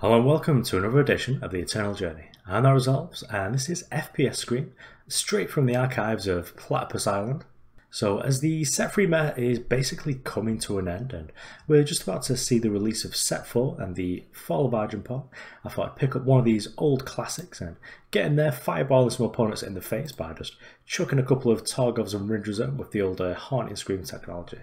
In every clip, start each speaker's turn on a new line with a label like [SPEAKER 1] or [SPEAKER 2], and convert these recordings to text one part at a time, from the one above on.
[SPEAKER 1] Hello and welcome to another edition of the Eternal Journey. I'm the Resolves, and this is FPS screen, straight from the archives of Platypus Island. So as the set 3 meta is basically coming to an end, and we're just about to see the release of set 4 and the Fall of Argenport, I thought I'd pick up one of these old classics and get in there fireballing some opponents in the face by just chucking a couple of Torgovs and Rindras at with the old Haunting Scream technology.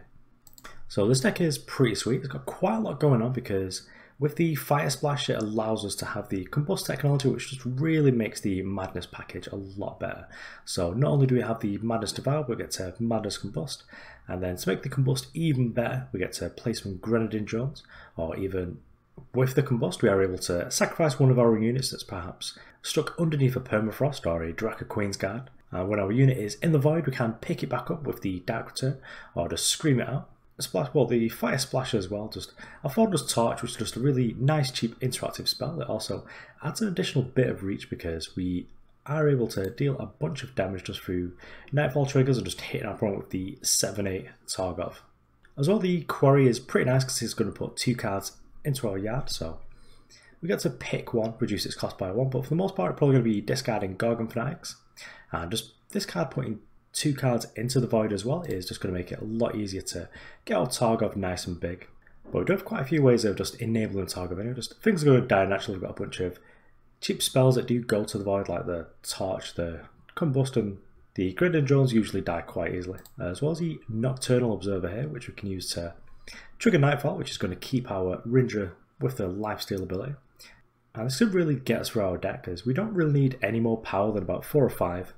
[SPEAKER 1] So this deck is pretty sweet. It's got quite a lot going on because with the Fire Splash, it allows us to have the Combust technology, which just really makes the Madness package a lot better. So not only do we have the Madness Devour, we get to have Madness Combust, and then to make the Combust even better, we get to play some Grenadin drones, or even with the Combust, we are able to sacrifice one of our units that's perhaps stuck underneath a Permafrost or a Draco Queen's Guard. When our unit is in the void, we can pick it back up with the Dark Return, or just scream it out. The Fire Splash as well, I thought it was Torch, which is just a really nice, cheap, interactive spell that also adds an additional bit of reach because we are able to deal a bunch of damage just through Nightfall triggers and just hitting our opponent with the 7/8 Torgov. As well, the Quarry is pretty nice because it's going to put 2 cards into our yard, so we get to pick one, reduce its cost by 1, but for the most part, it's probably going to be discarding Gorgon Fanatics, and just this card putting 2 cards into the void as well is just going to make it a lot easier to get our Torgov nice and big. But we do have quite a few ways of just enabling Torgov anyway. Just things are going to die naturally. We've got a bunch of cheap spells that do go to the void, like the Torch, the Combust, and the Grenadin drones usually die quite easily. As well as the Nocturnal Observer here, which we can use to trigger Nightfall, which is going to keep our Rindra with the lifesteal ability. And this could really get us through our deck because we don't really need any more power than about 4 or 5.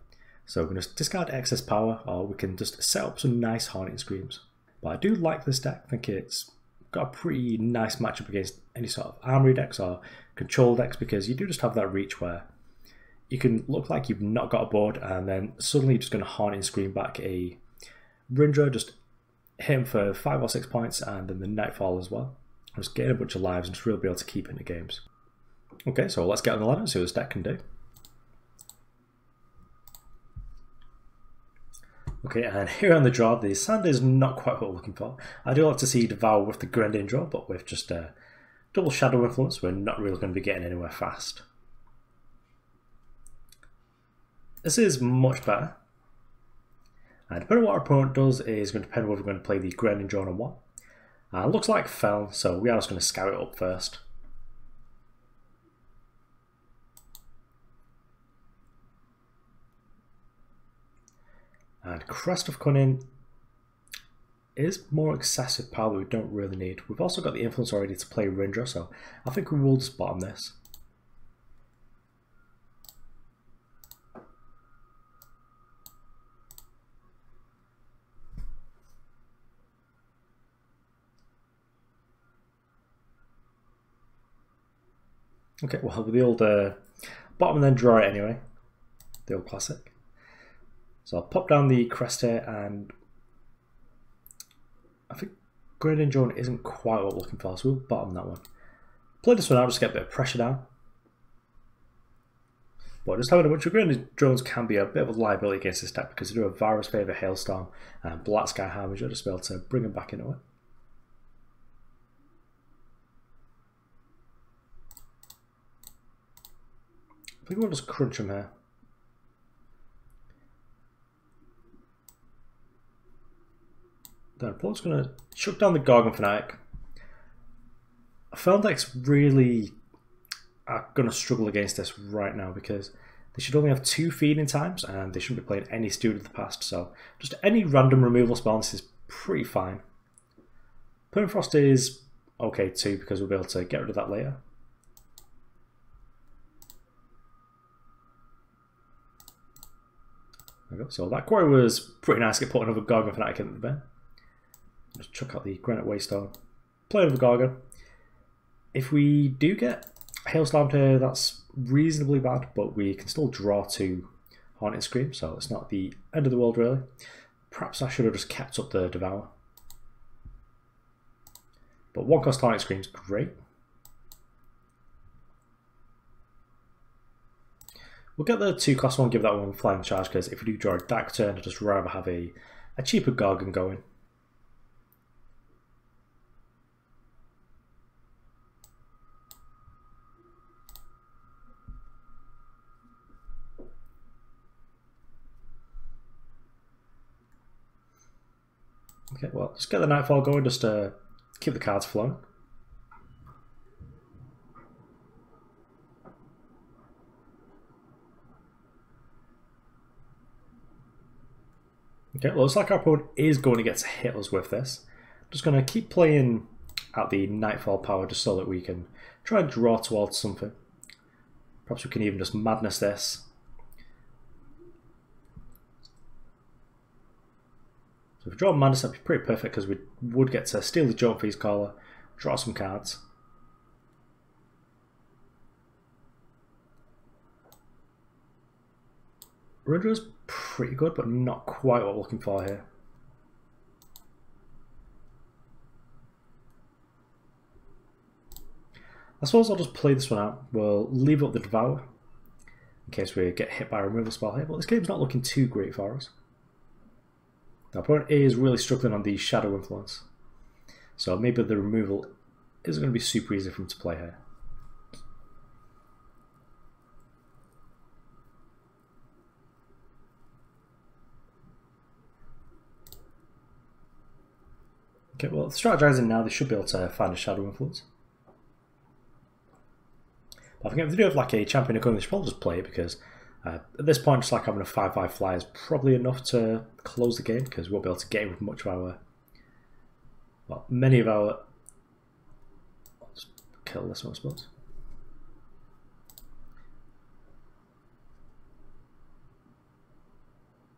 [SPEAKER 1] So we can just discard excess power, or we can just set up some nice Haunting Screams. But I do like this deck. I think it's got a pretty nice matchup against any sort of armory decks or control decks, because you do just have that reach where you can look like you've not got a board and then suddenly you're just going to Haunting Scream back a Rindra, just hit him for 5 or 6 points, and then the Nightfall as well. Just getting a bunch of lives and just really be able to keep in the games. Okay, so let's get on the ladder and see what this deck can do. Okay, and here on the draw, the sand is not quite what we're looking for. I do like to see Devour with the Grenadin draw, but with just a double Shadow Influence, we're not really going to be getting anywhere fast. This is much better. And depending on what our opponent does is going to depend whether we're going to play the Grenadin draw or what. It looks like Fell, so we are just going to scout it up first. And Crest of Cunning is more excessive power that we don't really need. We've also got the influence already to play Rindra, so I think we will just bottom this. Okay, well, with the old bottom and then draw it anyway. The old classic. So I'll pop down the Crest here, and I think Grenadin drone isn't quite what we're looking for, so we'll bottom that one. Play this one out just to get a bit of pressure down. But just having a bunch of Grenadin drones can be a bit of a liability against this deck because they do a Virus Favor, Hailstorm, and Black Sky Harbinger, just be able to bring them back into it. I think we'll just crunch them here. Then opponent's going to chuck down the Gorgon Fanatic. Fell decks really are going to struggle against this right now because they should only have 2 feeding times and they shouldn't be playing any Steward of the Past, so just any random removal spell this is pretty fine. Permafrost is okay too because we'll be able to get rid of that later. There we go. So that Quarry was pretty nice to get put another Gorgon Fanatic in the bin. Just chuck out the Granite Waystone, play over the Gorgon. If we do get Hailstorm here, that's reasonably bad, but we can still draw 2 Haunting Scream, so it's not the end of the world really. Perhaps I should have just kept up the Devour. But 1 cost Haunting Scream's great. We'll get the 2 cost one, give that one Flying Charge, because if we do draw a Dark Turn, I'd just rather have a cheaper Gorgon going. Okay, well, let's get the Nightfall going just to keep the cards flowing. Okay, well, looks like our opponent is going to get to hit us with this. Just going to keep playing out the Nightfall power just so that we can try and draw towards something. Perhaps we can even just Madness this. So if we draw Madness, that'd be pretty perfect because we would get to steal the Jump Feast Caller, draw some cards. Rindra is pretty good, but not quite what we're looking for here. I suppose I'll just play this one out. We'll leave up the Devour in case we get hit by a removal spell here, but this game's not looking too great for us. Our opponent is really struggling on the Shadow Influence, so maybe the removal isn't going to be super easy for him to play here. Okay, well, strategizing now, they should be able to find a Shadow Influence. But I think if they do have like a champion economy, they should probably just play it because at this point, just like having a 5/5 fly is probably enough to close the game because we won't be able to get in with much of our, well, many of our. Let's kill this one, I suppose.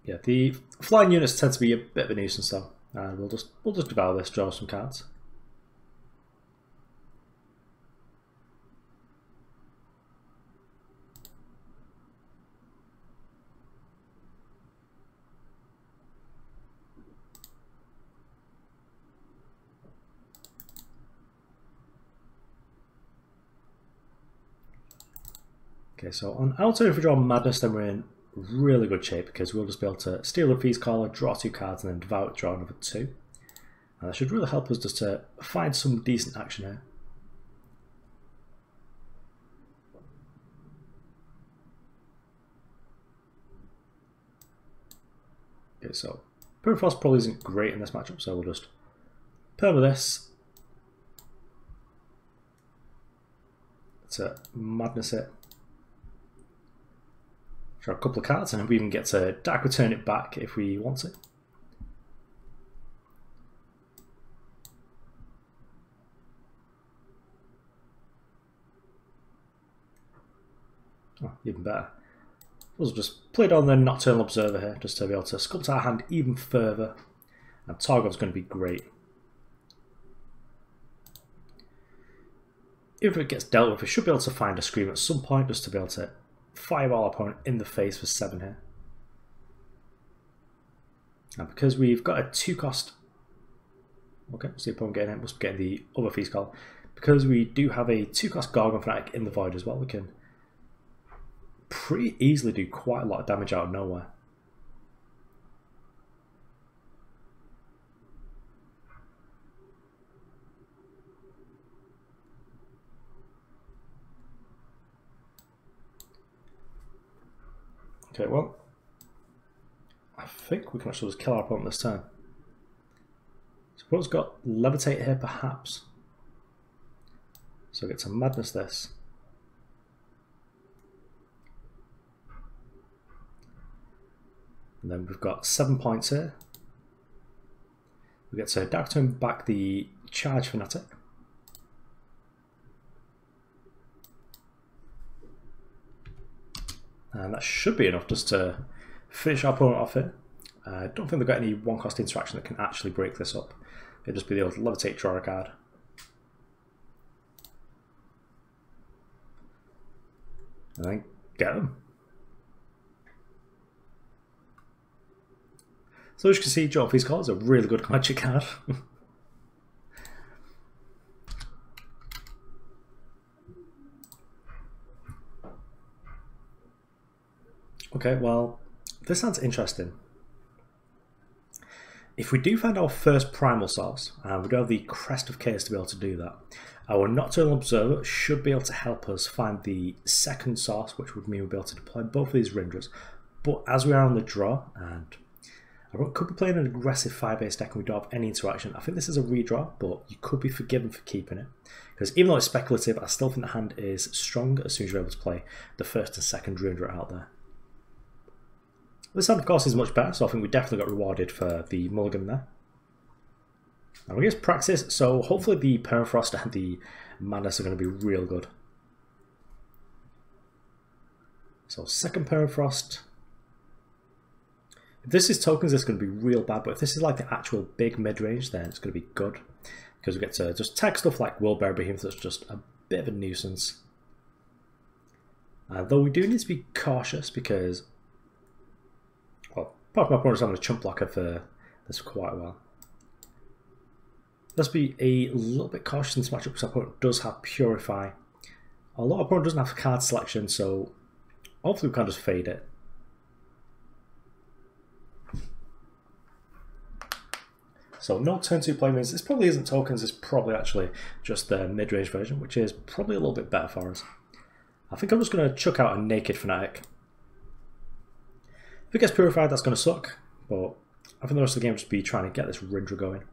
[SPEAKER 1] Yeah, the flying units tend to be a bit of a nuisance though, and we'll just devour this, draw some cards. Okay, so on our turn, if we draw Madness, then we're in really good shape because we'll just be able to steal the Feast Caller, draw 2 cards, and then Devour, draw another 2. And that should really help us just to find some decent action here. Okay, so Permafrost probably isn't great in this matchup, so we'll just Perma this to Madness it. Draw a couple of cards, and we even get to Dark Return it back if we want to. Oh, even better. We'll just play down the Nocturnal Observer here, just to be able to sculpt our hand even further. And Torgov's going to be great. If it gets dealt with, we should be able to find a Scream at some point, just to be able to fireball our opponent in the face for 7 here. And because we've got a 2-cost, okay, what's the opponent getting it? Must be getting the other Feast Call. Because we do have a 2-cost Gorgon Fanatic in the Void as well, we can pretty easily do quite a lot of damage out of nowhere. Okay, well, I think we can actually just kill our opponent this turn. So opponent's got Levitate here, perhaps. So get some Madness this. And then we've got 7 points here. We get to Dark Turn back the Charge Fanatic. And that should be enough just to finish our opponent off here. I don't think they've got any 1-cost interaction that can actually break this up. It'll just be the old Levitate, draw a card. And then get them. So as you can see, Draw Feast Caller is a really good magic card. Okay, well, this sounds interesting. If we do find our first primal source, and we do have the Crest of Chaos to be able to do that, our Nocturnal Observer should be able to help us find the second source, which would mean we'll be able to deploy both of these Rindras. But as we are on the draw, and I could be playing an aggressive 5-base deck and we don't have any interaction. I think this is a redraw, but you could be forgiven for keeping it. Because even though it's speculative, I still think the hand is strong as soon as you're able to play the first and second Rindra out there. This hand, of course, is much better, so I think we definitely got rewarded for the mulligan there. Now we get Praxis, so hopefully the Permafrost and the Madness are going to be real good. So second Permafrost. If this is tokens, it's going to be real bad, but if this is like the actual big mid-range, then it's going to be good. Because we get to just tag stuff like Willbear Behemoth that's just a bit of a nuisance. Though we do need to be cautious because, well, apart from my opponent's having a chump blocker for this for quite a while. Let's be a little bit cautious in this matchup because our opponent does have Purify. Although our opponent doesn't have card selection, so hopefully we can just fade it. So no turn 2 play means this probably isn't tokens, it's probably actually just the mid-range version, which is probably a little bit better for us. I think I'm just going to chuck out a naked Fanatic. If it gets Purified, that's going to suck, but I think the rest of the game will just be trying to get this Rindra going.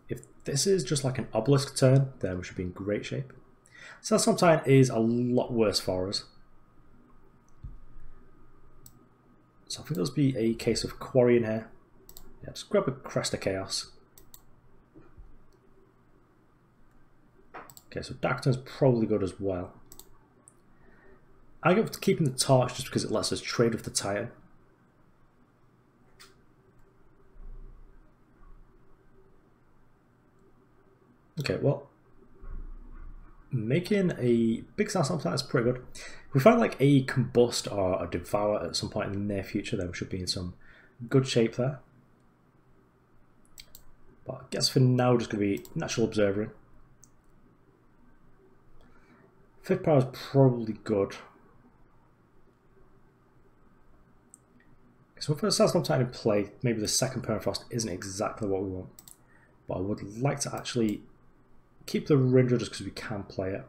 [SPEAKER 1] If this is just like an Obelisk turn, then we should be in great shape. Sandstorm is a lot worse for us. So I think there'll be a case of Quarry in here. Yeah, just grab a Crest of Chaos. Okay, so Dark Turn's probably good as well. I go for keeping the Torch just because it lets us trade with the Titan. Okay, well, making a big Sandstorm Titan is pretty good. If we find like a Combust or a Devour at some point in the near future, then we should be in some good shape there. But I guess for now, we're just going to be Natural Observering. 5th power is probably good. So for a Sandstorm Titan in play, maybe the second Permafrost isn't exactly what we want. But I would like to actually keep the Rindra just because we can play it.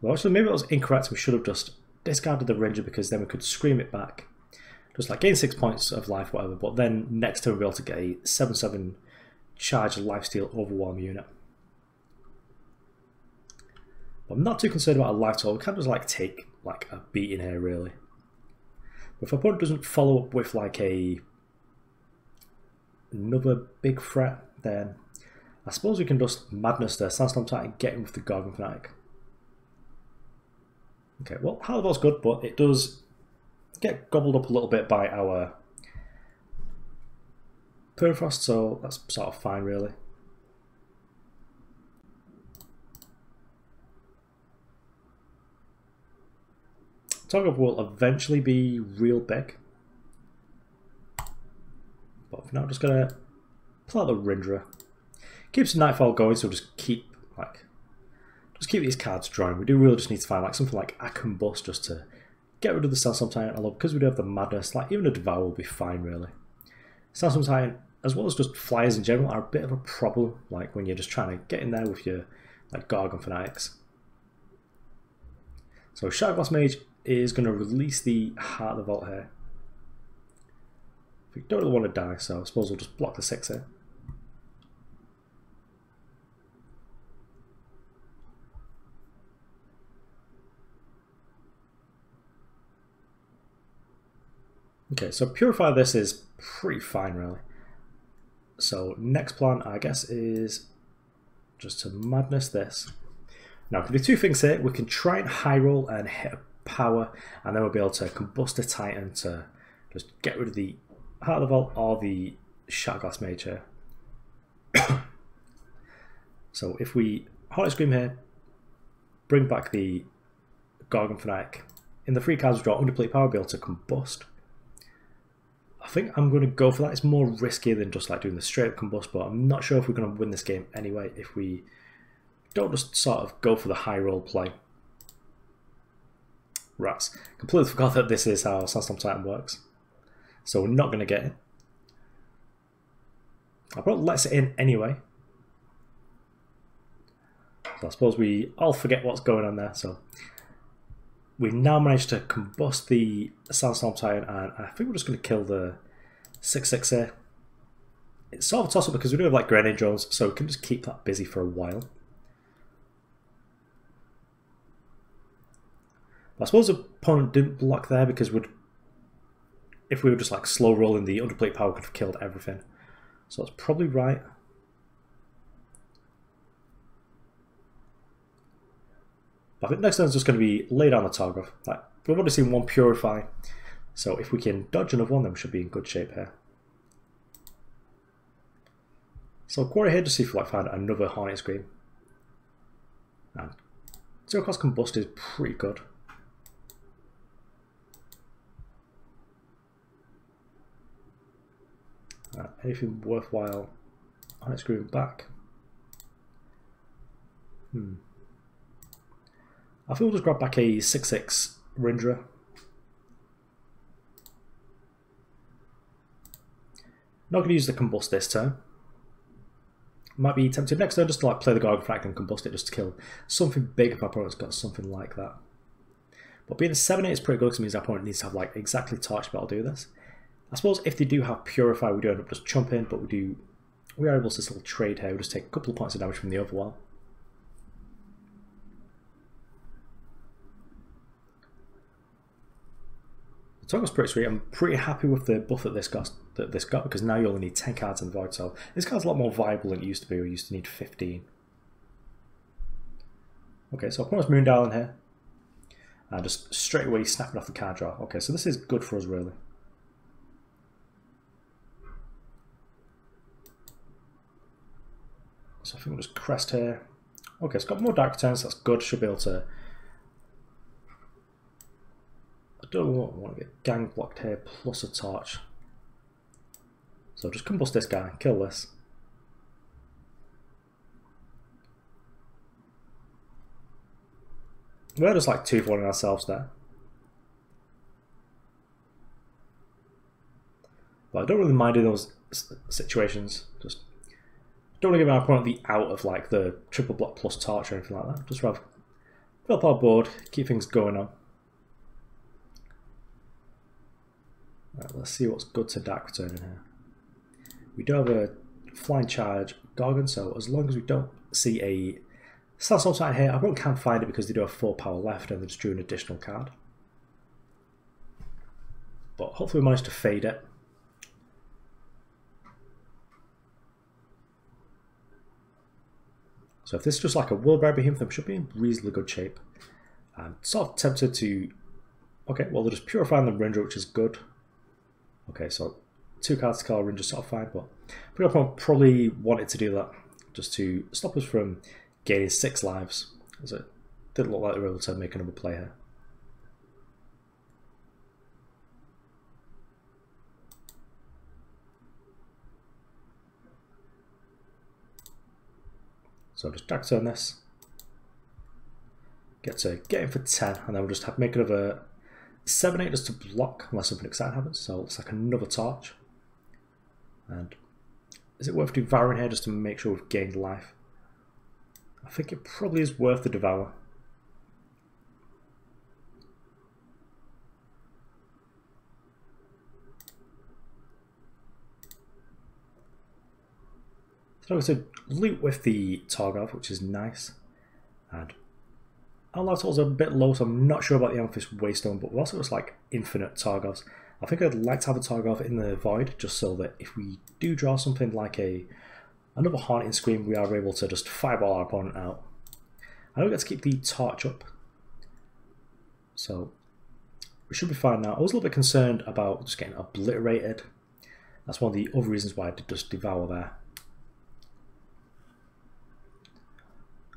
[SPEAKER 1] Well, actually, maybe it was incorrect. We should have just discarded the Rindra because then we could scream it back. Just like gain 6 points of life, whatever, but then next turn we'll be able to get a 7/7 charge lifesteal overwhelm unit. But I'm not too concerned about a life total. We can't just like take like a beat in here really. But if our opponent doesn't follow up with like another big threat, then I suppose we can just Madness the Sandstorm Titan, get in with the Gorgon Fanatic. Okay, well, Halivolt's good, but it does get gobbled up a little bit by our Permafrost, so that's sort of fine really. Torgov will eventually be real big, but for now I'm just going to pull out the Rindra. Keeps Nightfall going, so we'll just keep these cards drawing. We do really just need to find like something like a Combust just to get rid of the Sandstorm Titan, although because we do have the Madness, like even a Devour will be fine really. Sandstorm Titan, as well as just flyers in general, are a bit of a problem, like when you're just trying to get in there with your like Gorgon Fanatics. So Shardglass Mage is going to release the Heart of the Vault here. We don't really want to die, so I suppose we'll just block the 6 here. Okay, so Purify this is pretty fine really. So next plan I guess is just to Madness this. Now we can do two things here. We can try and high roll and hit a power, and then we'll be able to Combust a Titan to just get rid of the Heart of the Vault or the Shardglass Mage here. So if we Hot Scream here, bring back the Gorgon Fanatic, in the 3 cards we draw Underplate Power, we'll be able to Combust. I think I'm going to go for that. It's more risky than just like doing the straight up Combust, but I'm not sure if we're going to win this game anyway if we don't just sort of go for the high roll play. Rats. Completely forgot that this is how Sandstorm Titan works. So we're not going to get it. I probably lets it in anyway. So I suppose we all forget what's going on there. So we now managed to combust the Sandstorm Titan, and I think we're just going to kill the 6/6 here. It's sort of a toss-up because we do have like Grenadin drones, so we can just keep that busy for a while. But I suppose the opponent didn't block there because if we were just like slow rolling, the underplate power could have killed everything. So that's probably right. But I think next turn is just going to be lay down the Torgov. Like, we've already seen one Purify, so if we can dodge another one, then we should be in good shape here. So Quarry here to see if we like find another Hornet Scream. And 0 cost Combust is pretty good. Anything worthwhile? Hornet Scream back. I think we'll just grab back a 6/6 Rindra. Not going to use the Combust this turn. Might be tempted next turn just to like play the Gorgon Fanatic and Combust it just to kill something big if our opponent's got something like that. But being a 7/8 is pretty good because it means our opponent needs to have like exactly Torch Belt to do this. I suppose if they do have Purify, we do end up just chumping, but we are able to still trade here. We just take a couple of points of damage from the overwhelm. The Torgov's pretty sweet. I'm pretty happy with the buff that this got because now you only need 10 cards in the Void, so this card's a lot more viable than it used to be. We used to need 15. Okay, so opponent's Moondial in here. And just straight away snapping off the card draw. Okay, so this is good for us really. So I think we'll just Crest here. Okay, it's got more Dark Returns, that's good. Should be able to... I don't want to get gang blocked here, plus a torch. So just Combust this guy, kill this. We're just like 2-4-ing ourselves there. But I don't really mind in those situations. Just don't want to give our opponent the out of like the triple block plus torch or anything like that. Just rather fill up our board, keep things going on. Right, let's see what's good to Dark Return in here. We do have a Flying Charge Gorgon, so as long as we don't see a Sandstorm Titan here, I won't can't find it because they do have 4 power left and they just drew an additional card. But hopefully we managed to fade it. So if this is just like a Willbear Behemoth, then we should be in reasonably good shape. I'm sort of tempted to... Okay, well they're just purifying the Rindra, which is good. Okay, so 2 cards to kill Rindra sort of fine, but we probably wanted to do that just to stop us from gaining 6 lives, as it didn't look like they were able to make another play here. So just Dark Turn this, get in for 10, and then we'll just have to make another 7/8 just to block unless something exciting happens. So it's like another torch. And is it worth devouring here just to make sure we've gained life? I think it probably is worth the Devour. So I'm going to loot with the Torgov, which is nice. And our life totals are a bit low, so I'm not sure about the Amethyst Waystone, but we're also just like infinite Torgovs. I think I'd like to have a Torgov in the Void, just so that if we do draw something like another Haunting Scream, we are able to just fireball our opponent out. I don't get to keep the torch up, so we should be fine now. I was a little bit concerned about just getting obliterated. That's one of the other reasons why I did just Devour there.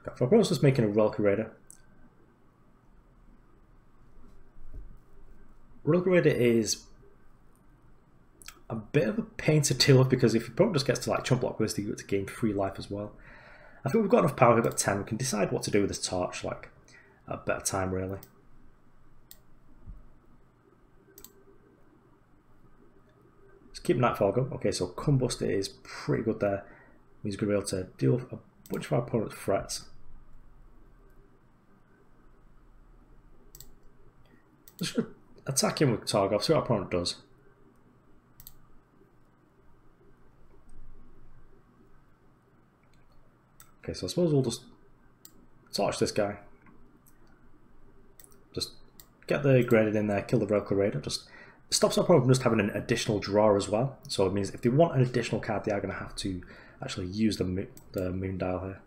[SPEAKER 1] Okay, for opponents just making a Relic Raider. Relic Raider is a bit of a pain to deal with because if your opponent just gets to like chump block with this, you get to gain 3 life as well. I think we've got enough power, we've got 10, we can decide what to do with this torch like at a better time really. Let's keep Nightfall going. Okay, so Combust is pretty good there. He's going to be able to deal with a bunch of our opponent's threats. Let's just attack him with Torgov, see what our opponent does. Okay, so I suppose we'll just torch this guy. Just get the Grenadin in there, kill the Relic Raider. Just stops our opponent from just having an additional draw as well. So it means if they want an additional card, they are going to have to actually use the moon dial here.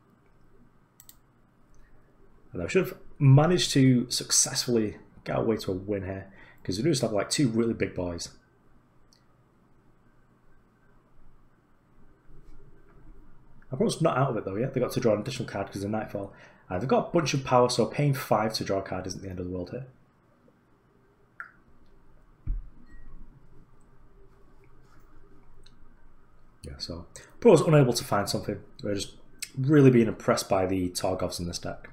[SPEAKER 1] And I should have managed to successfully get away to a win here, because we do just have like two really big boys. Our opponent's not out of it though yet. They got to draw an additional card because of Nightfall. And they've got a bunch of power, so paying 5 to draw a card isn't the end of the world here. Yeah, so Pro was unable to find something. We're just really being impressed by the Torgovs in this deck.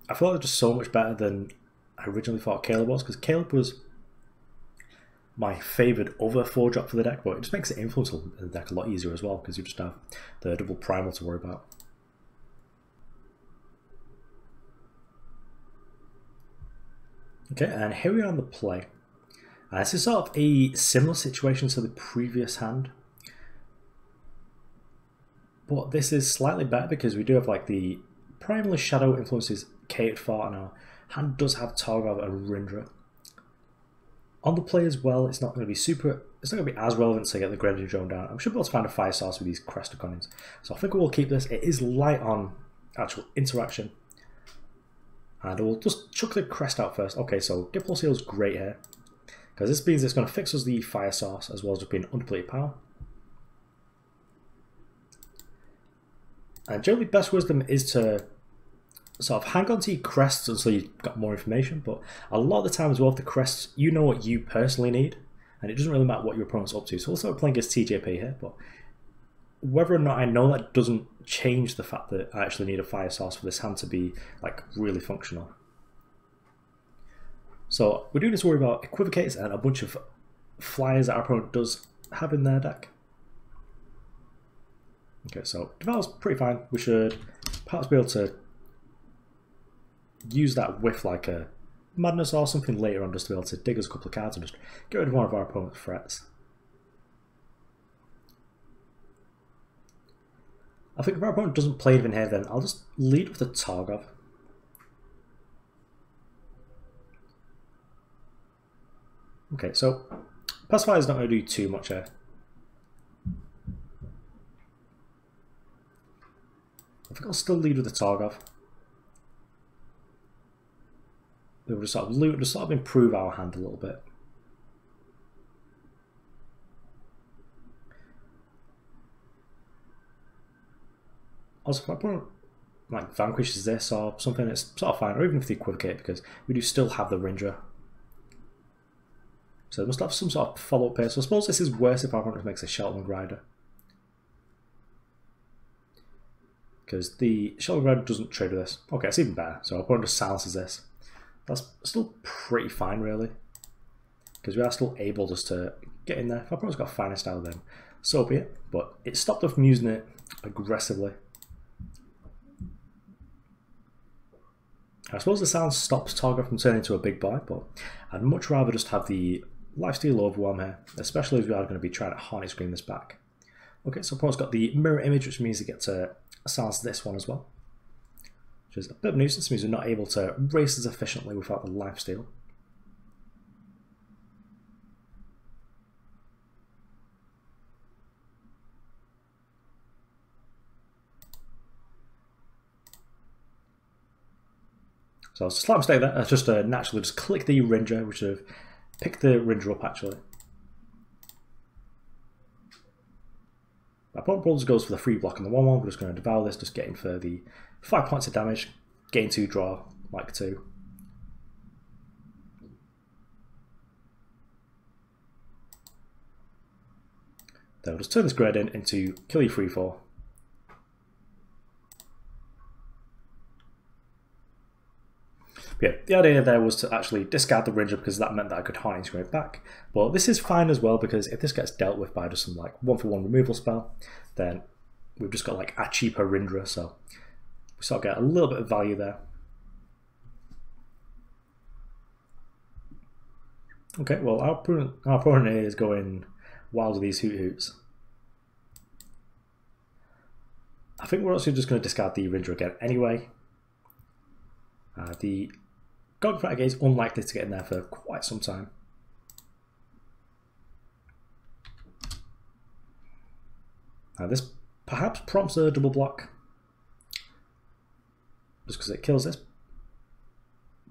[SPEAKER 1] I thought they're just so much better than I originally thought Caleb was, because Caleb was my favoured other 4-drop for the deck, but it just makes the influence in the deck a lot easier as well, because you just have the double primal to worry about. Okay, and here we are on the play. This is sort of a similar situation to the previous hand, but this is slightly better because we do have like the primal shadow influences catered for, and our hand does have Torgov and Rindra. On the play as well, it's not going to be as relevant to get the Grenadin drone down. I should be able to find a fire source with these Crest or Cunnings. So I think we'll keep this. It is light on actual interaction. And we'll just chuck the Crest out first. Okay, so Diplo Seal's great here, because this means it's going to fix us the fire source as well as just being undepleted power. And generally best wisdom is to sort of hang on to your Crests until you've got more information, but a lot of the time as well with the Crests, you know what you personally need, and it doesn't really matter what your opponent's up to. So we'll start playing against TJP here, but whether or not I know that doesn't change the fact that I actually need a fire source for this hand to be like really functional. So we do need to worry about Equivocates and a bunch of flyers that our opponent does have in their deck. Okay, so Devour's pretty fine. We should perhaps be able to use that with like a Madness or something later on, just to be able to dig us a couple of cards and just get rid of one of our opponent's threats. I think if our opponent doesn't play anything here, then I'll just lead with the Torgov. Okay, so Pacifier is not going to do too much here. I think I'll still lead with the Torgov. We'll just sort of loot, just sort of improve our hand a little bit. Also, if my opponent like vanquishes this or something, it's sort of fine, or even if they equivocate, because we do still have the Rindra. So they must have some sort of follow-up here. So I suppose this is worse if our opponent makes a Shelter Rider, because the Shelter Rider doesn't trade with this. Okay, it's even better. So our opponent just silences this. That's still pretty fine, really, because we are still able just to get in there. If our opponent's got a finer style, then so be it. But it stopped us from using it aggressively. I suppose the silence stops Torgov from turning into a big boy, but I'd much rather just have the Lifesteal Overwhelm here, especially as we are going to be trying to Harney Screen this back. Okay, so opponent's got the Mirror Image, which means they get to silence this one as well, which is a bit of a nuisance. It means we're not able to race as efficiently without the Lifesteal. So it's a slight mistake there. I just naturally just click the Rindra, which have picked the Rindra up actually. My opponent probably goes for the free block on the 1-1. We're just going to Devour this, just getting for the 5 points of damage, gain 2, draw like 2. Then we'll just turn this Grenadin into kill you 3-4. Yeah, the idea there was to actually discard the Rindra because that meant that I could Harney Screen it back. But this is fine as well, because if this gets dealt with by just some like 1-for-1 removal spell, then we've just got like a cheaper Rindra, so we sort of get a little bit of value there. Okay, well our opponent is going wild with these Hoot Hoots. I think we're also just going to discard the Rindra again anyway. The Gorgon Fanatic is unlikely to get in there for quite some time. This perhaps prompts a double block, just because it kills this.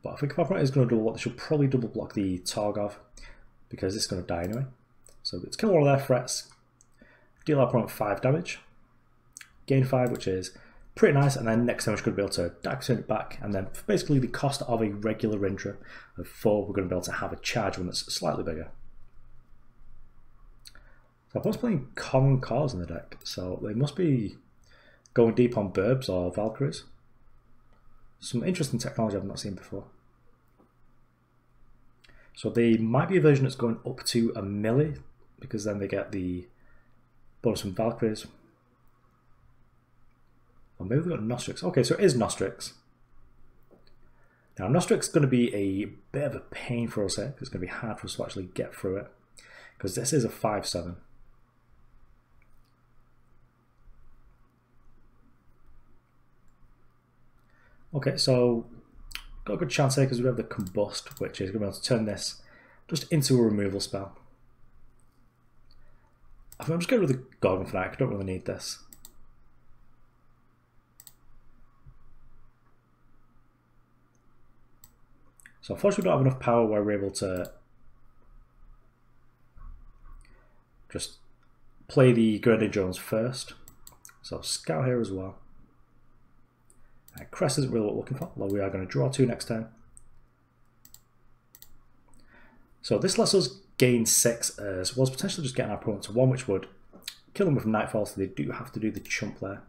[SPEAKER 1] But I think if our opponent is going to double block, they should probably double block the Torgov, because it's going to die anyway. So let's kill one of their threats, deal our opponent 5 damage, gain 5, which is pretty nice, and then next time we're going to be able to turn it back, and then basically the cost of a regular Rindra of 4, we're going to be able to have a charge one that's slightly bigger. So I was playing common cars in the deck, so they must be going deep on Burbs or Valkyries. Some interesting technology I've not seen before. So they might be a version that's going up to a melee, because then they get the bonus from Valkyries. Or maybe we've got Nostrix. Okay, so it is Nostrix. Now Nostrix is going to be a bit of a pain for us here, because it's going to be hard for us to actually get through it, because this is a 5/7. Okay, so got a good chance here because we have the Combust, which is going to be able to turn this just into a removal spell. I think I'm just going with the Gorgon Fanatic. I don't really need this. So unfortunately we don't have enough power where we're able to just play the Grenadin drones first. So Scout here as well. Crest isn't really what we're looking for, although we are going to draw 2 next turn. So this lets us gain 6 as well as potentially just getting our opponent to 1, which would kill them with Nightfall, so they do have to do the chump there.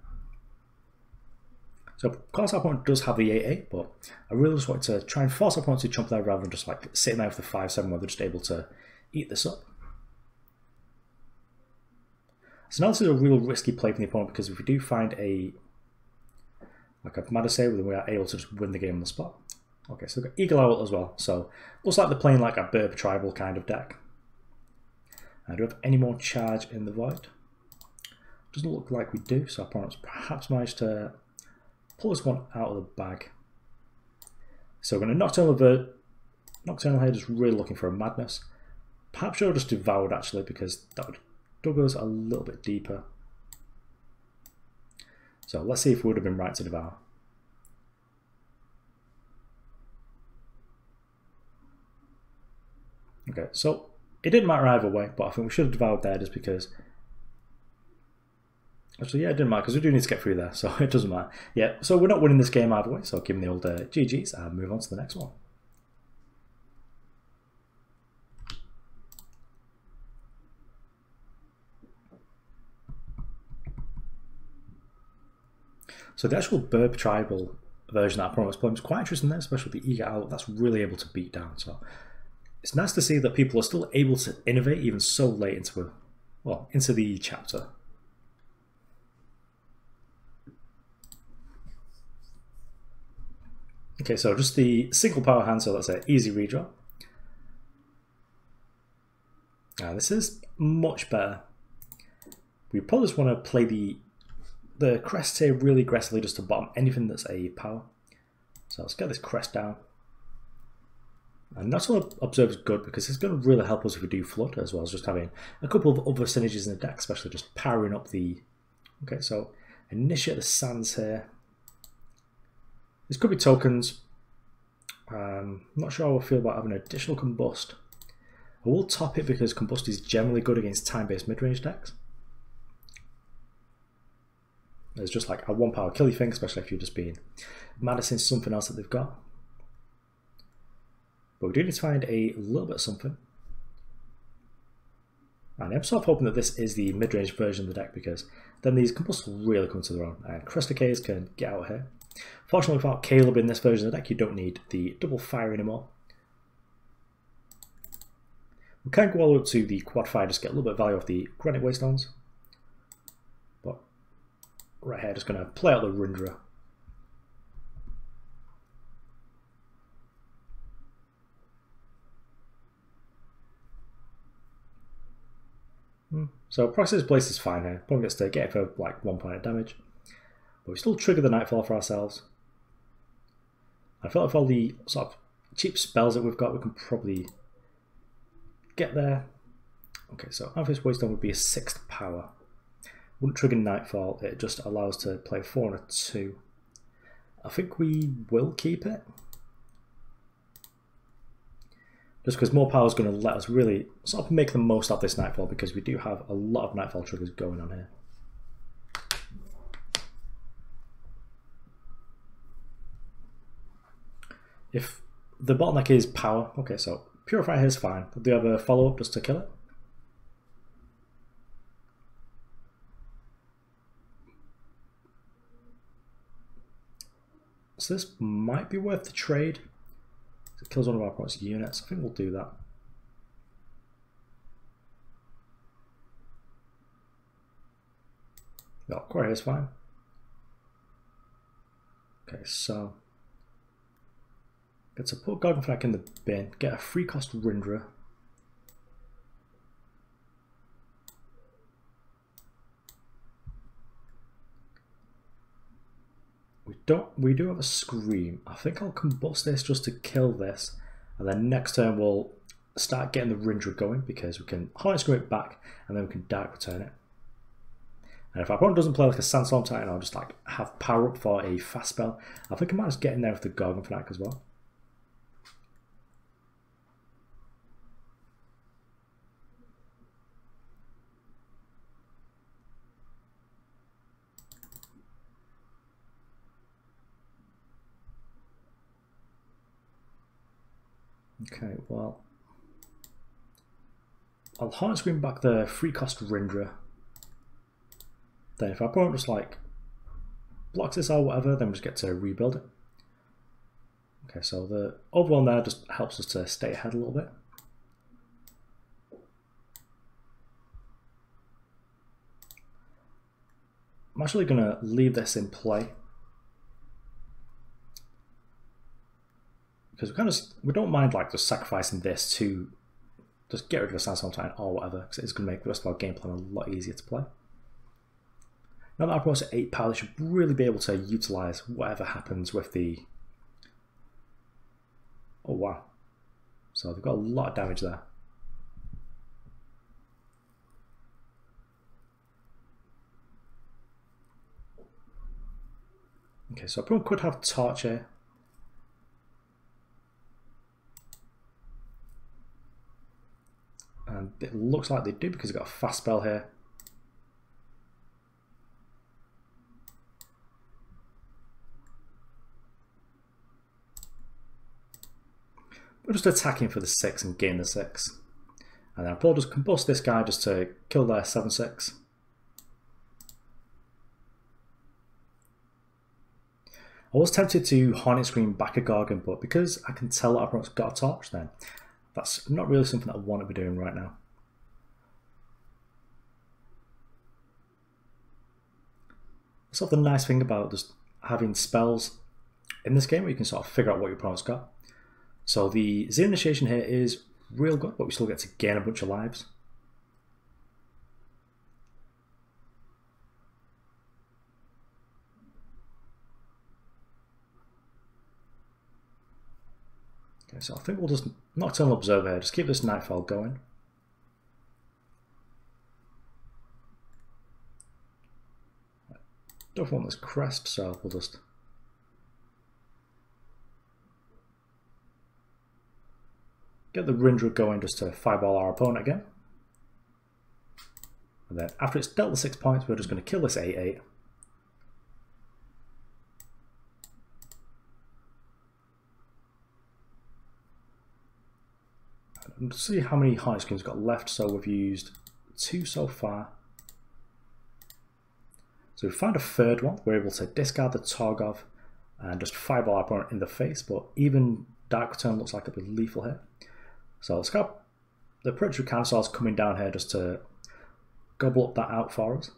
[SPEAKER 1] So of course our opponent does have the 8/8, but I really just want to try and force our opponent to chump there rather than just like sitting there with the 5/7 where they're just able to eat this up. So now this is a real risky play from the opponent, because if we do find a Madison, then we are able to just win the game on the spot. Okay, so we've got Eagle Owl as well. So looks like they're playing like a Burb Tribal kind of deck. Do we have any more charge in the Void? Doesn't look like we do, so our opponents perhaps managed to pull this one out of the bag. So we're going to Nocturnal here, just really looking for a Madness. Perhaps should have just Devoured actually, because that would dug us a little bit deeper. So let's see if we would have been right to Devour. Okay, so it didn't matter either way, but I think we should have devoured there just because... Actually, yeah, it didn't matter because we do need to get through there, so it doesn't matter. Yeah, so we're not winning this game either way, so give them the old GG's and move on to the next one. So the actual Burb Tribal version that I promised playing was quite interesting there, especially with the Eager Owl. That's really able to beat down. So it's nice to see that people are still able to innovate even so late into into the chapter. Okay, so just the single power hand, so that's an easy redraw. Now this is much better. We probably just want to play the Crest here really aggressively just to bottom anything that's a power. So let's get this Crest down. And Nocturnal Observe is good because it's going to really help us if we do Flood, as well as just having a couple of other synergies in the deck, especially just powering up the... Okay, so initiate the Sands here. This could be tokens. Not sure how I feel about having an additional Combust. I will top it because Combust is generally good against time-based mid-range decks. There's just like a 1-power killy thing, especially if you're just being Madison something else that they've got. But we do need to find a little bit of something. And I'm sort of hoping that this is the mid-range version of the deck, because then these Combusts will really come to their own. And Crest can get out here. Fortunately, without Caleb in this version of the deck, you don't need the double fire anymore. We can go all the way up to the quad fire, just get a little bit of value off the Granite Waystones. But right here, just going to play out the Rindra. So Proxy's Blaze is fine here. Probably gets to get it for like 1 point of damage. But we still trigger the Nightfall for ourselves. I feel like with all the sort of cheap spells that we've got, we can probably get there. Okay, so Amethyst Waystone would be a 6th power. Wouldn't trigger Nightfall, it just allows to play 4 and a 2. I think we will keep it. Just because more power is going to let us really sort of make the most of this Nightfall, because we do have a lot of Nightfall triggers going on here. If the bottleneck is power, okay, so Purify here is fine. Do you have a follow-up just to kill it? So this might be worth the trade. It kills one of our opponent's units. I think we'll do that. No, Quarry is fine. Okay, so get to put Gorgon Fanatic in the bin, get a free cost Rindra. We do have a Scream. I think I'll combust this just to kill this, and then next turn we'll start getting the Rindra going, because we can Hornet Scream it back and then we can Dark Return it. And if our opponent doesn't play like a Sandstorm Titan, I'll just like have power up for a fast spell. I think I might just get in there with the Gorgon Fanatic as well. Okay, well, I'll Hornet Scream back the free cost Rindra. Then if our opponent just like blocks this or whatever, then we just get to rebuild it. Okay, so the overwhelm there just helps us to stay ahead a little bit. I'm actually going to leave this in play, because we don't mind like just sacrificing this to just get rid of a Sandstorm Titan or whatever, because it's going to make the rest of our game plan a lot easier to play. Now that our opponent's at 8 power, they should really be able to utilise whatever happens with the... Oh wow. So they've got a lot of damage there. Okay, so our opponent could have Torch here. And it looks like they do, because they've got a fast spell here. We're just attacking for the 6 and gain the 6. And then I'll just combust this guy just to kill their 7/6. I was tempted to Hornet Scream back a Gorgon, but because I can tell that our opponent's got a Torch, then that's not really something that I want to be doing right now. That's sort of the nice thing about just having spells in this game, where you can sort of figure out what your opponent's got. So the Zero Initiation here is real good, but we still get to gain a bunch of lives. Okay, so I think we'll just Nocturnal Observer here, just keep this Nightfall going. Don't want this Crest, so we'll just get the Rindra going just to fireball our opponent again. And then after it's dealt the 6 points, we're just going to kill this 8/8. And see how many Hornet Screams we've got left. So we've used 2 so far. So we found a 3rd one. We're able to discard the Torgov and just fireball our opponent in the face, but even Dark Return looks like it'll be lethal here. So let's go. The Predatory Carnosaur's coming down here just to gobble up that out for us.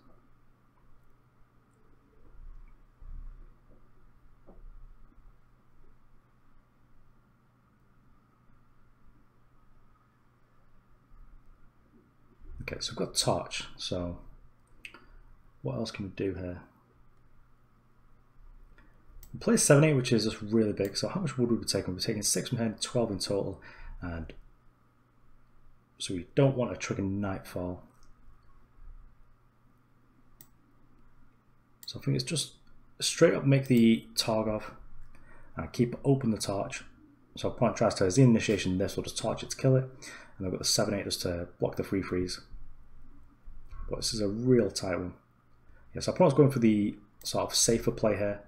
[SPEAKER 1] Okay, so we've got Torch, so what else can we do here? We play 7-8, which is just really big, so how much wood would we take? We're taking 6 from here, 12 in total, and so we don't want to trigger Nightfall. So I think it's just straight up make the Torgov and keep open the Torch. So point tries to, as the initiation, this will just Torch it to kill it, and I've got the 7-8 just to block the free freeze. But this is a real tight one. Yeah, so opponent's going for the sort of safer play here.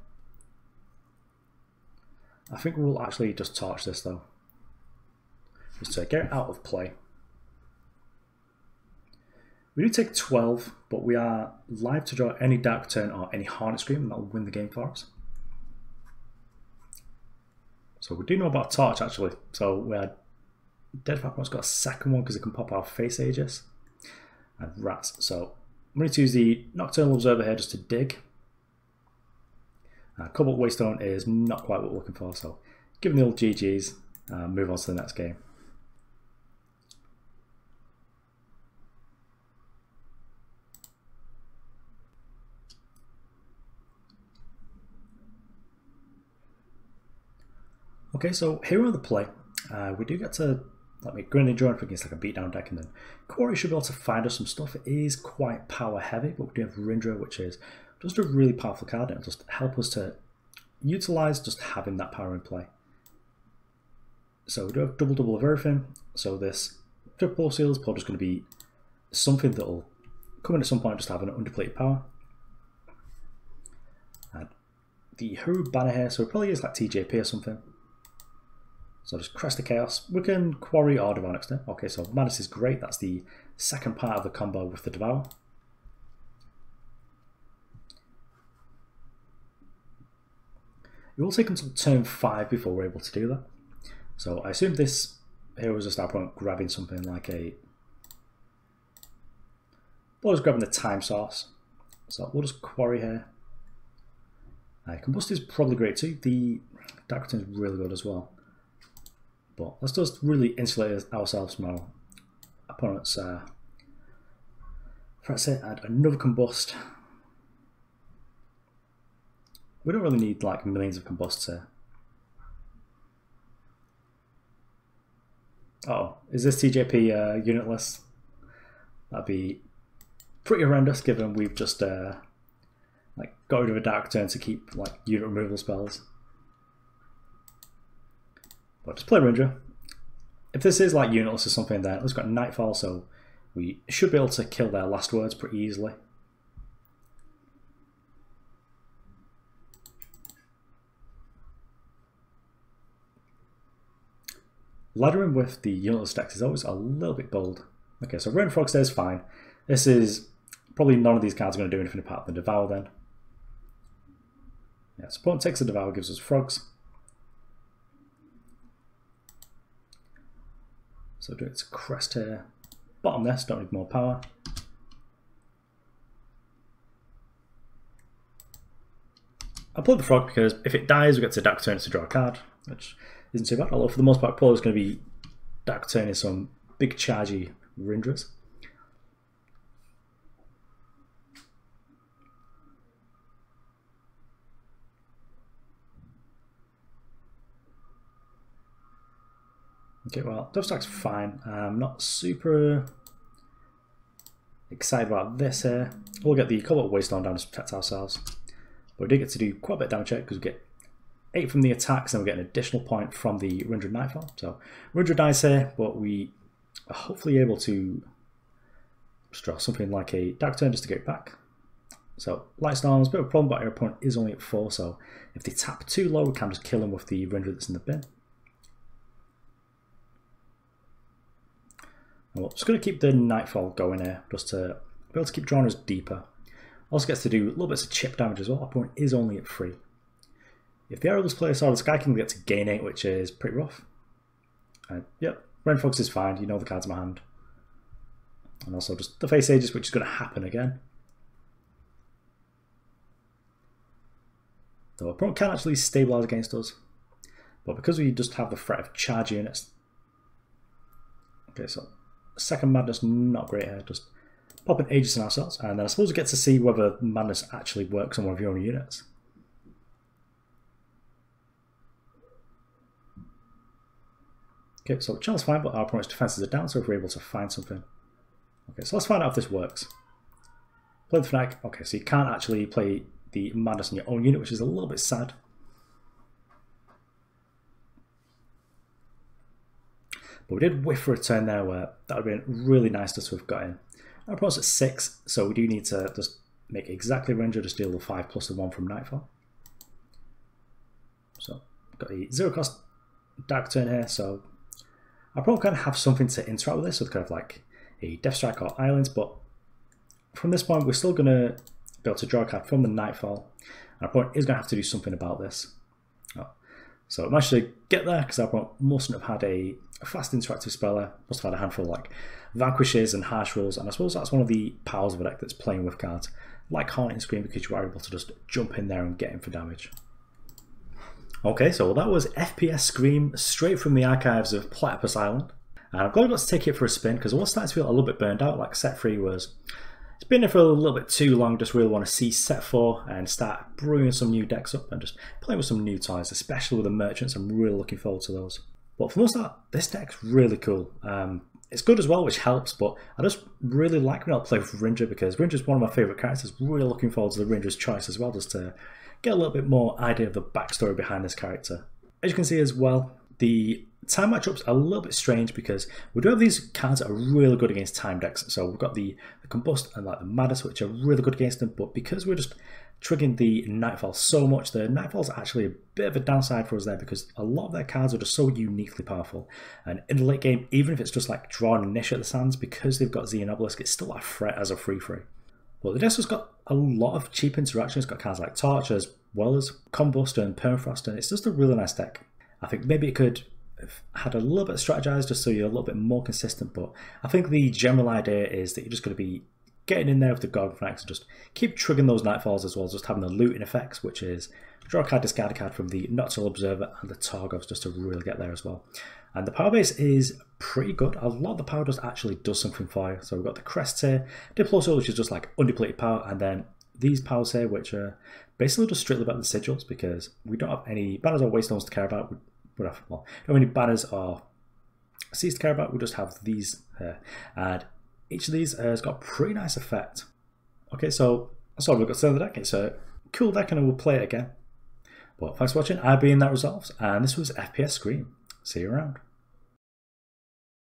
[SPEAKER 1] I think we'll actually just Torch this though, just to get it out of play. We do take 12, but we are live to draw any Dark Turn or any Hornet Scream, and that will win the game for us. So we do know about Torch actually. So we are dead for opponent's got a second one because it can pop our Face Aegis and Rats. So I'm going to use the Nocturnal Observer here just to dig. Cobalt Waystone is not quite what we're looking for, so give them the old GG's, move on to the next game. Okay, so here on the play, we do get to make Grenadin draw against like a beatdown deck, and then Quarry should be able to find us some stuff. It is quite power heavy, but we do have Rindra, which is just a really powerful card, and it'll just help us to utilise just having that power in play. So we do have double of everything, so this triple seal is probably just going to be something that will come in at some point just having an underplated power. And the Haru banner here, so we probably use like TJP or something. So just Crest the Chaos. We can Quarry or Devour next turn. Okay, so Madness is great. That's the second part of the combo with the Devour. It will take until turn 5 before we're able to do that. So I assume this here was just our opponent grabbing something like a... Well, just grabbing the Time Source. So we'll just Quarry here. Combust is probably great too. The Dark Return is really good as well. But let's just really insulate ourselves from our opponent's threats here. Add another Combust. We don't really need like millions of Combusts here. Oh, is this TJP unitless? That'd be pretty horrendous given we've just like got rid of a Dark Turn to keep like unit removal spells. But just play Rindra. If this is like unitless or something, then it's got Nightfall, so we should be able to kill their last words pretty easily. Laddering with the unitless decks is always a little bit bold. Okay, so Rain Frog stays fine. This is probably none of these cards are going to do anything apart from the Devour then. Yeah, so opponent takes the Devour, gives us frogs. So do it to Crest here. Bottom this, don't need more power. I'll play the frog because if it dies, we get to Dark Turn to draw a card, which isn't too bad. Although for the most part, probably is going to be Dark Turning some big chargy Rindras. Okay, well, Dovestack's fine. I'm not super excited about this here. We'll get the Cobalt Waystone down to protect ourselves. But we did get to do quite a bit of damage here because we get 8 from the attacks and we get an additional point from the Rindra Nightfall. So Rindra dies here, but we are hopefully able to just draw something like a Dark Turn just to get it back. So Light Storm is a bit of a problem, but our opponent is only at 4, so if they tap too low, we can just kill them with the Rindra that's in the bin. Well, just going to keep the Nightfall going here, just to be able to keep drawing us deeper. Also gets to do little bits of chip damage as well. Our opponent is only at 3. If the Aerialist player Sword of the Sky King, we get to gain 8, which is pretty rough. Yep, Rain Fox is fine, you know the cards in my hand. And also just the Face Aegis, which is going to happen again. So our opponent can actually stabilise against us, but because we just have the threat of charge units. Okay, so second Madness, not great here, just popping Aegis in ourselves, and then I suppose we get to see whether Madness actually works on one of your own units. Okay, so channel's fine, but our opponent's defenses are down, so if we're able to find something. Okay, so let's find out if this works. Play the Fanatic. Okay, so you can't actually play the Madness in your own unit, which is a little bit sad. But we did whiff for a turn there where that would have been really nice to have got in. Our opponent's at 6, so we do need to just make exactly Rindra, just deal the 5 plus the 1 from Nightfall. So, got the 0 cost dark turn here, so our opponent can have something to interact with this, so kind of like a Death Strike or Islands, but from this point we're still going to be able to draw a card from the Nightfall. Our opponent is going to have to do something about this. So I managed to get there because our opponent mustn't have had a fast interactive spell there, must have had a handful of like Vanquishes and Harsh Rules, and I suppose that's one of the powers of a deck that's playing with cards like Haunting Scream, because you are able to just jump in there and get in for damage. Okay, so that was FPS Scream straight from the archives of Platypus Island. And I'm glad I got to take it for a spin because I was starting to feel a little bit burned out, like set 3 was. It's been there for a little bit too long, just really want to see set 4 and start brewing some new decks up and just playing with some new toys, especially with the merchants. I'm really looking forward to those. But for most of that, this deck's really cool. It's good as well, which helps, but I just really like when I play with Rindra because Rindra's one of my favourite characters. Really looking forward to the Rindra's choice as well, just to get a little bit more idea of the backstory behind this character. As you can see as well, the time matchup's a little bit strange because we do have these cards that are really good against time decks. So we've got the Combust and like the Madness, which are really good against them, but because we're just triggering the Nightfall so much, the Nightfall's actually a bit of a downside for us there because a lot of their cards are just so uniquely powerful. And in the late game, even if it's just like drawing a niche at the sands, because they've got Z and Obelisk, it's still a threat as a free-free. Well, the deck's just got a lot of cheap interactions. It's got cards like Torch as well as Combust and Permafrost, and it's just a really nice deck. I think maybe it could have had a little bit strategized just so you're a little bit more consistent, but I think the general idea is that you're just going to be getting in there with the Gorgon Fanatics and just keep triggering those Nightfalls as well as just having the looting effects, which is draw a card, discard a card from the Nocturnal Observer and the Torgovs just to really get there as well. And the power base is pretty good. A lot of the power just actually does something for you. So we've got the Crest here, Diploso, which is just like undepleted power, and then these powers here, which are basically just strictly about the sigils because we don't have any banners or Waystones to care about. We don't have any banners or seas to care about. We just have these here, and each of these has got a pretty nice effect. Okay, so that's all we've got to say on the deck. It's a cool deck and I will play it again. But thanks for watching. I've been That Resolves, and this was FPS Scream. See you around.